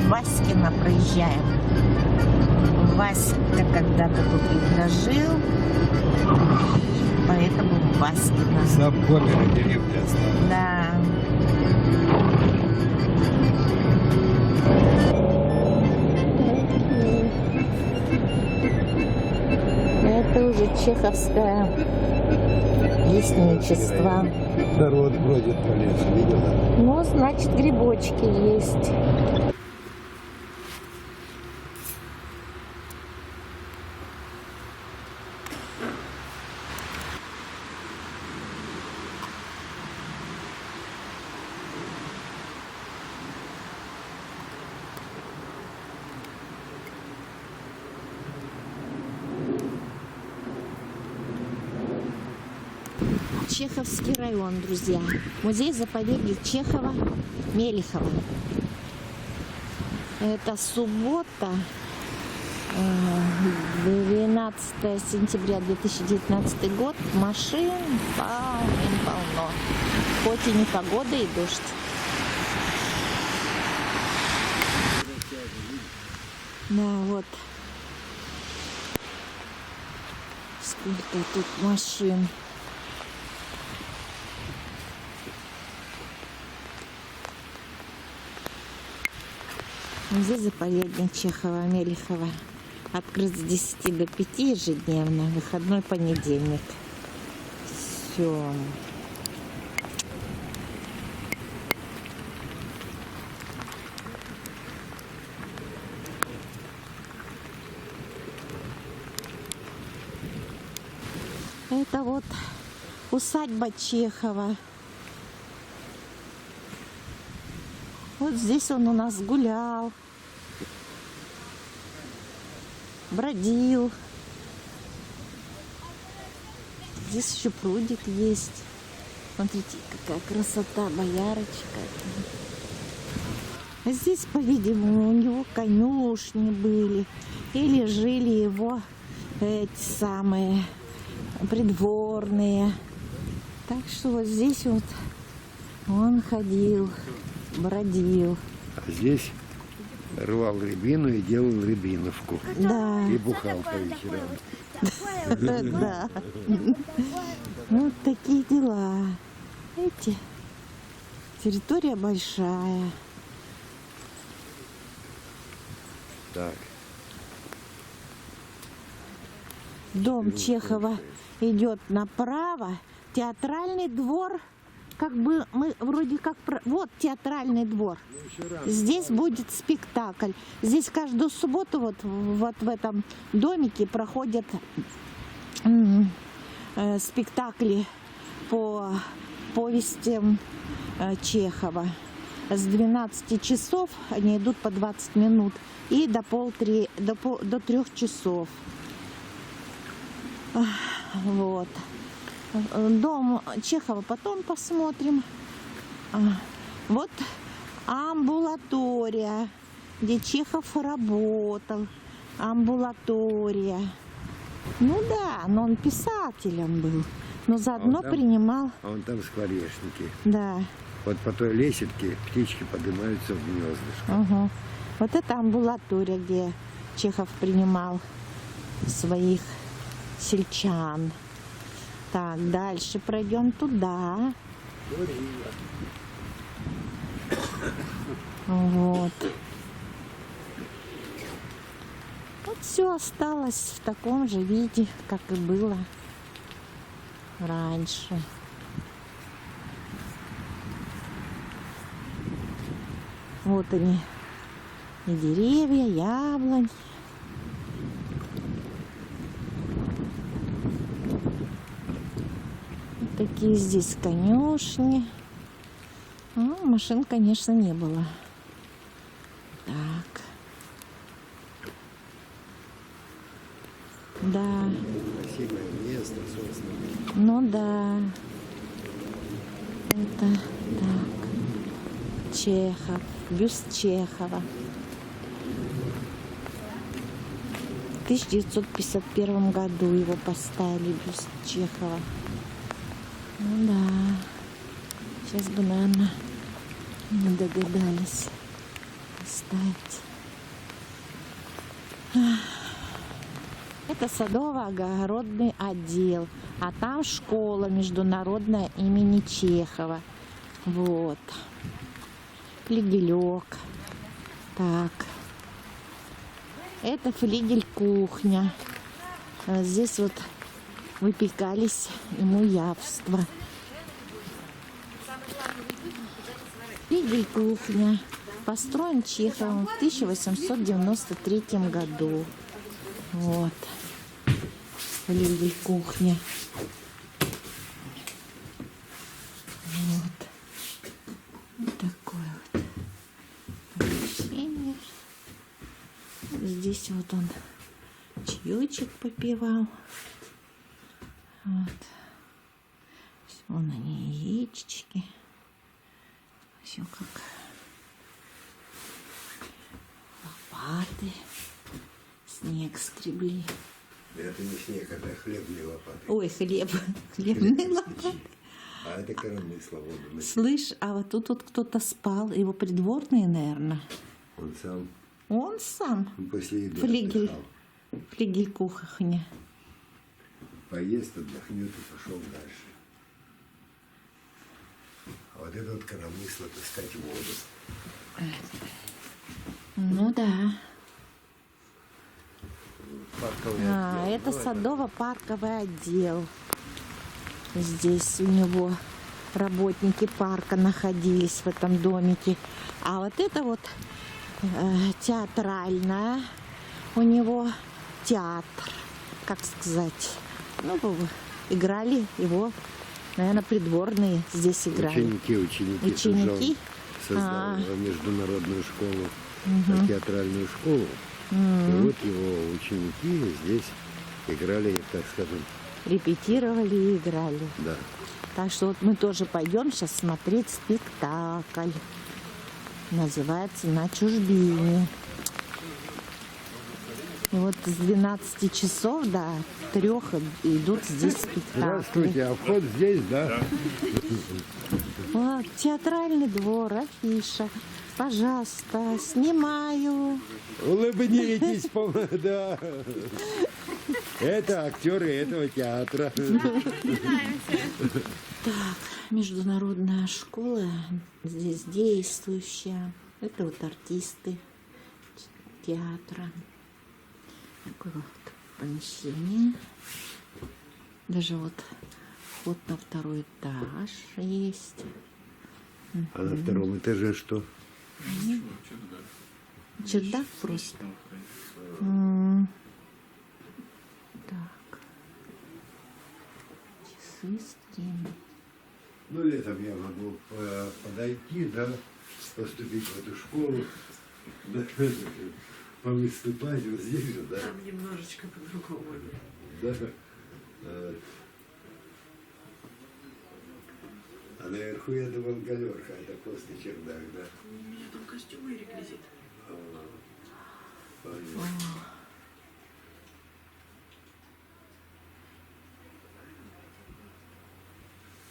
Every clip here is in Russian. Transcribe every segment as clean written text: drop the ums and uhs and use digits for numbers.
Васькино проезжаем. Васька когда-то тут видно жил, поэтому Васькино. Сам помер, а деревня осталась. Да. Это уже чеховское лесничество. Народ бродит по лесу, видела? Ну, значит, грибочки есть. Чеховский район, друзья. Музей-заповедник Чехова-Мелихова. Это суббота, 12 сентября 2019 год. Машин полно. Хоть и непогода и дождь. Да, вот. Сколько тут машин. Музей-заповедник Чехова-Мелихова открыт с 10 до 5 ежедневно, выходной понедельник. Все. Это вот усадьба Чехова. Вот здесь он у нас гулял, бродил. Здесь еще прудик есть. Смотрите, какая красота, боярочка. А здесь, по-видимому, у него конюшни были. Или жили его эти самые придворные. Так что вот здесь вот он ходил, бродил. А здесь рвал рябину и делал рябиновку. Да. И бухал по вечерам. Да. Вот такие дела. Видите, территория большая. Так. Дом Чехова идет направо. Театральный двор. Как бы мы вроде как... Вот театральный двор. Здесь будет спектакль. Здесь каждую субботу вот в этом домике проходят спектакли по повестям Чехова. С 12 часов они идут по 20 минут. И до 3 часов. Вот. Дом Чехова потом посмотрим. Вот амбулатория, где Чехов работал. Амбулатория. Ну да, но он писателем был. Но заодно принимал... А он там скворечники. Да. Вот по той лесенке птички поднимаются в гнездышко. Угу. Вот это амбулатория, где Чехов принимал своих сельчан. Так, дальше пройдем туда. Вот. Вот все осталось в таком же виде, как и было раньше. Вот они, и деревья, яблонь. Такие здесь конюшни. Ну, машин, конечно, не было. Так. Да. Красивое место, собственно. Ну да. Это так. Чехов. Бюст Чехова. В 1951 году его поставили, бюст Чехова. Ну да. Сейчас бы, наверное, не догадались ставить. Это садово-огородный отдел, а там школа международная имени Чехова. Вот. Флигелек. Так. Это флигель кухня. Здесь вот выпекались ему явства. Флигель кухня. Построен Чеховым в 1893 году. Вот. Флигель кухня. Вот. Вот такое вот помещение. Здесь вот он чаечек попивал. Вот. Вон они, яичечки. Все как лопаты. Снег скребли. Это не снег, это хлебные лопаты. Ой, хлебные лопаты. А это коромысло. Вот, Слышь, а вот тут вот кто-то спал, его придворные, наверное. он сам Он сам. после еды Флигель. отдыхал. Флигель кухня. Поест, отдохнет и пошел дальше. А вот это вот коромысло таскать воду. Ну да. Парковый А, отдел. это Ну, садово-парковый отдел. Здесь у него работники парка находились в этом домике. А вот это вот театральная. У него театр, как сказать. Ну, играли его, наверное, придворные здесь играли. Ученики. Ученики? Создал международную школу, театральную школу. И вот его ученики здесь играли, так скажем, Репетировали и играли. да. Так что вот мы тоже пойдем сейчас смотреть спектакль. Называется «На чужбине». И вот с 12 часов до 3 идут здесь спектакли. Здравствуйте, а вход здесь, да? Вот, театральный двор, афиша. Пожалуйста, снимаю. Улыбнитесь, да. Это актеры этого театра. Так, международная школа здесь действующая. Это вот артисты театра. Такое вот помещение. Даже вот вход на второй этаж есть. А на втором этаже что? Чердак просто. Так. Часы, стрелы. Ну, летом я могу подойти, да, поступить в эту школу, да, повыступать вот здесь же, да. Там немножечко по-другому. Да. А наверху, я думал, галерка, это просто чердак, да. У меня там костюмы и реквизит. Понятно.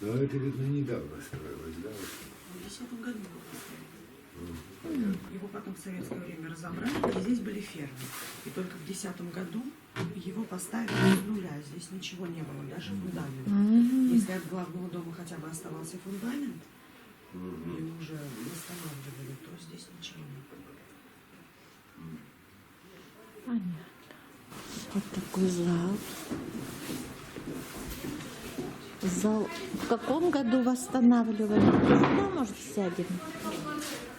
Но это, видно, недавно строилось, да? В 10 году было построено. Его потом в советское время разобрали, и здесь были фермы. И только в 10 году его поставили с нуля. Здесь ничего не было, даже фундамента. Если от главного дома хотя бы оставался фундамент, и уже восстанавливали, то здесь ничего не было. Понятно. Вот такой зал. Зал в каком году восстанавливали? Сюда, может, сядем?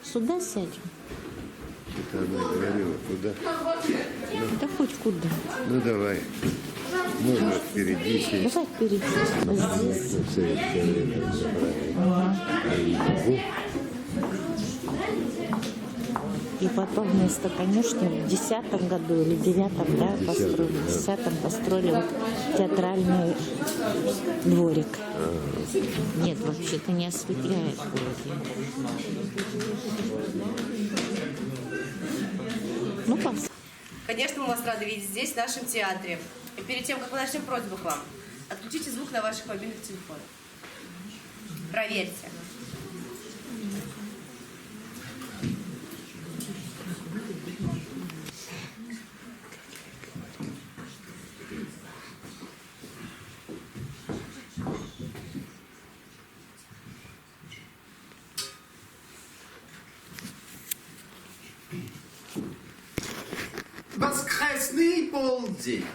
Сюда сядем? Что-то она говорила, куда? Да хоть куда. Ну, давай. Можно впереди сесть. Давай впереди. Здесь. В советское время забрали. И потом вместо конюшни в 10 году или 9 да, построили. В 10 построили вот театральный дворик. Нет, вообще-то не осветляет вроде. Ну, пос. Конечно, мы вас рады видеть здесь, в нашем театре. И перед тем, как мы начнем, просьбу к вам. Отключите звук на ваших мобильных телефонах. Проверьте. Ясный полдень.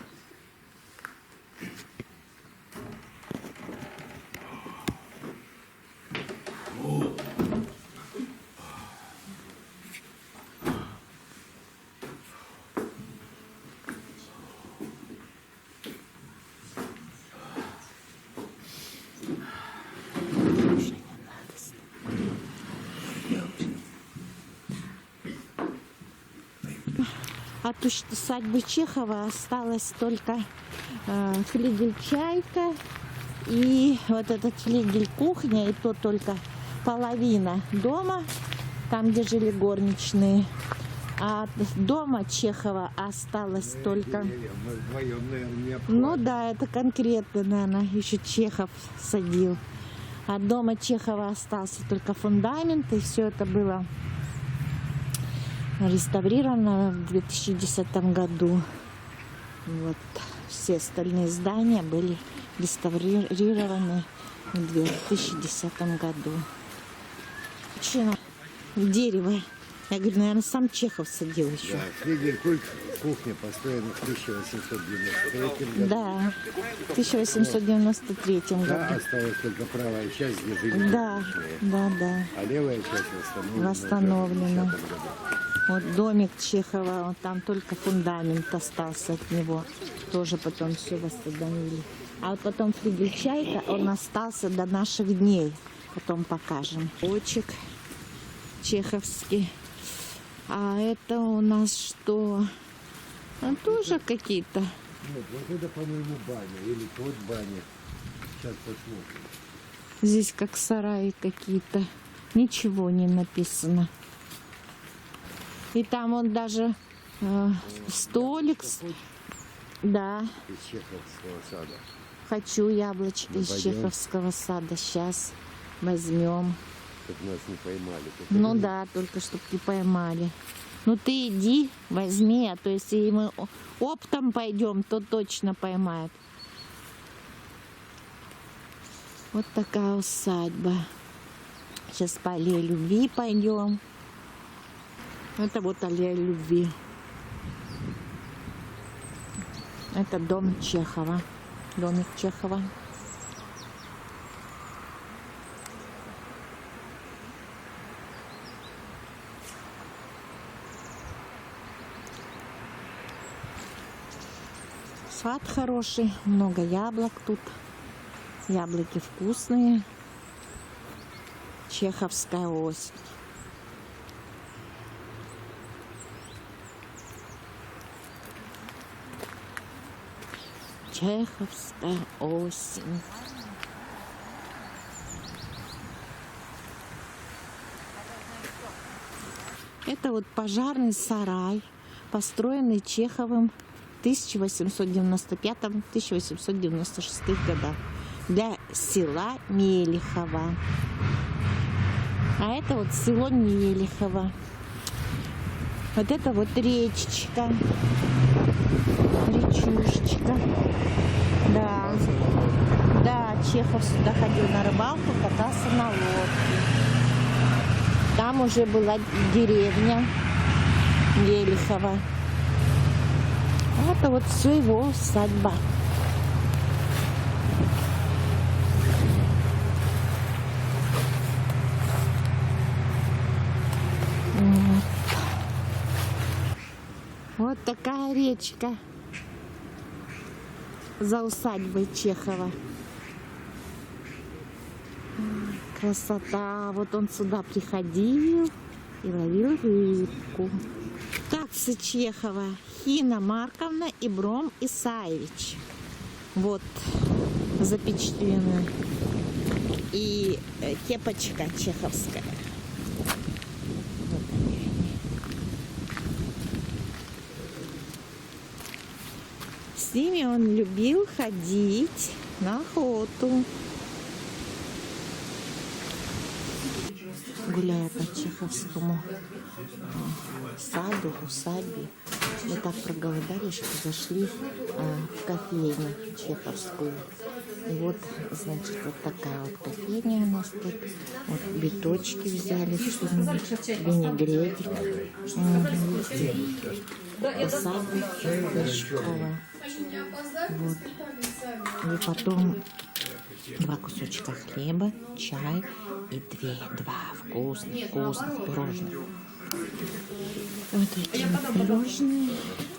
От усадьбы Чехова осталась только флигель «Чайка» и вот этот флигель «Кухня», и то только половина дома, там, где жили горничные. А от дома Чехова осталось только... Мы вдвоем, наверное, не Ну да, это конкретно, наверное, еще Чехов садил. От дома Чехова остался только фундамент, и все это было реставрировано в 2010 году. Вот. Все остальные здания были реставрированы в 2010 году. Почему? В дерево. Я говорю, наверное, сам Чехов садил еще. Да, флигель «Кухня» построена в 1893 году. Да, в 1893 Да, году. осталась только правая часть, где жили Да, горничные. да, да. А левая часть восстановлена. Восстановлена. в 1950 году. Вот домик Чехова, вот там только фундамент остался от него. Тоже потом все восстановили. А вот потом флигель «Чайка», он остался до наших дней. Потом покажем. Очек чеховский. А это у нас что? А тоже какие-то. Нет, вот это, по-моему, баня. Или тот баня. Сейчас посмотрим. Здесь как сараи какие-то. Ничего не написано. И там он даже столик. Да, Из Чеховского сада. хочу яблочко Ну, из пойдем. Чеховского сада. Сейчас возьмем. Чтоб нас не поймали. Ну да, только чтоб не поймали. Ну ты иди, возьми, а то если мы оптом пойдем, то точно поймают. Вот такая усадьба. Сейчас по аллее любви пойдем. Это вот аллея любви. Это дом Чехова. Домик Чехова. Сад хороший, много яблок тут. Яблоки вкусные. Чеховская осень. Чеховская осень. Это вот пожарный сарай, построенный Чеховым в 1895-1896 годах для села Мелихово. А это вот село Мелихово. Вот это вот речечка. Речушечка. Да. Да, Чехов сюда ходил на рыбалку, катался на лодке. Там уже была деревня Мелихово. Это вот все его усадьба. Вот такая речка за усадьбой Чехова. Красота. Вот он сюда приходил и ловил рыбку. Таксы Чехова. Хина Марковна и Бром Исаевич. Вот запечатлены. И кепочка чеховская. Вот они. С ними он любил ходить на охоту. Гуляя по Чеховскому саду, усадьбе, мы так проголодались, что зашли в кофейню чеховскую. И вот, значит, вот такая вот кофейня у нас тут. Вот биточки взяли, винегретик. усадьба Горшкова. Вот. И потом 2 кусочка хлеба, чай и 2 вкусных пирожных. Вот такие вот пирожные,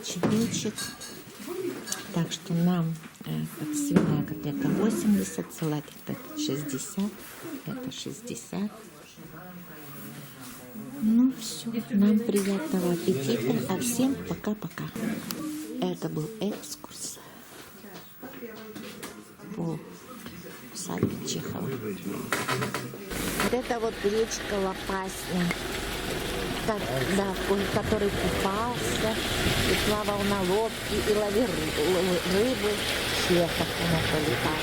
чебуречек. Так что нам свиная котлета 80, салатик это 60, это 60. Ну все, нам приятного аппетита, а всем пока-пока. Это был экскурс по усадьбе Чехова. Вот это вот речка Лопасня, в которой купался и плавал на лодке и ловил рыбу. Чехов у нас полетал.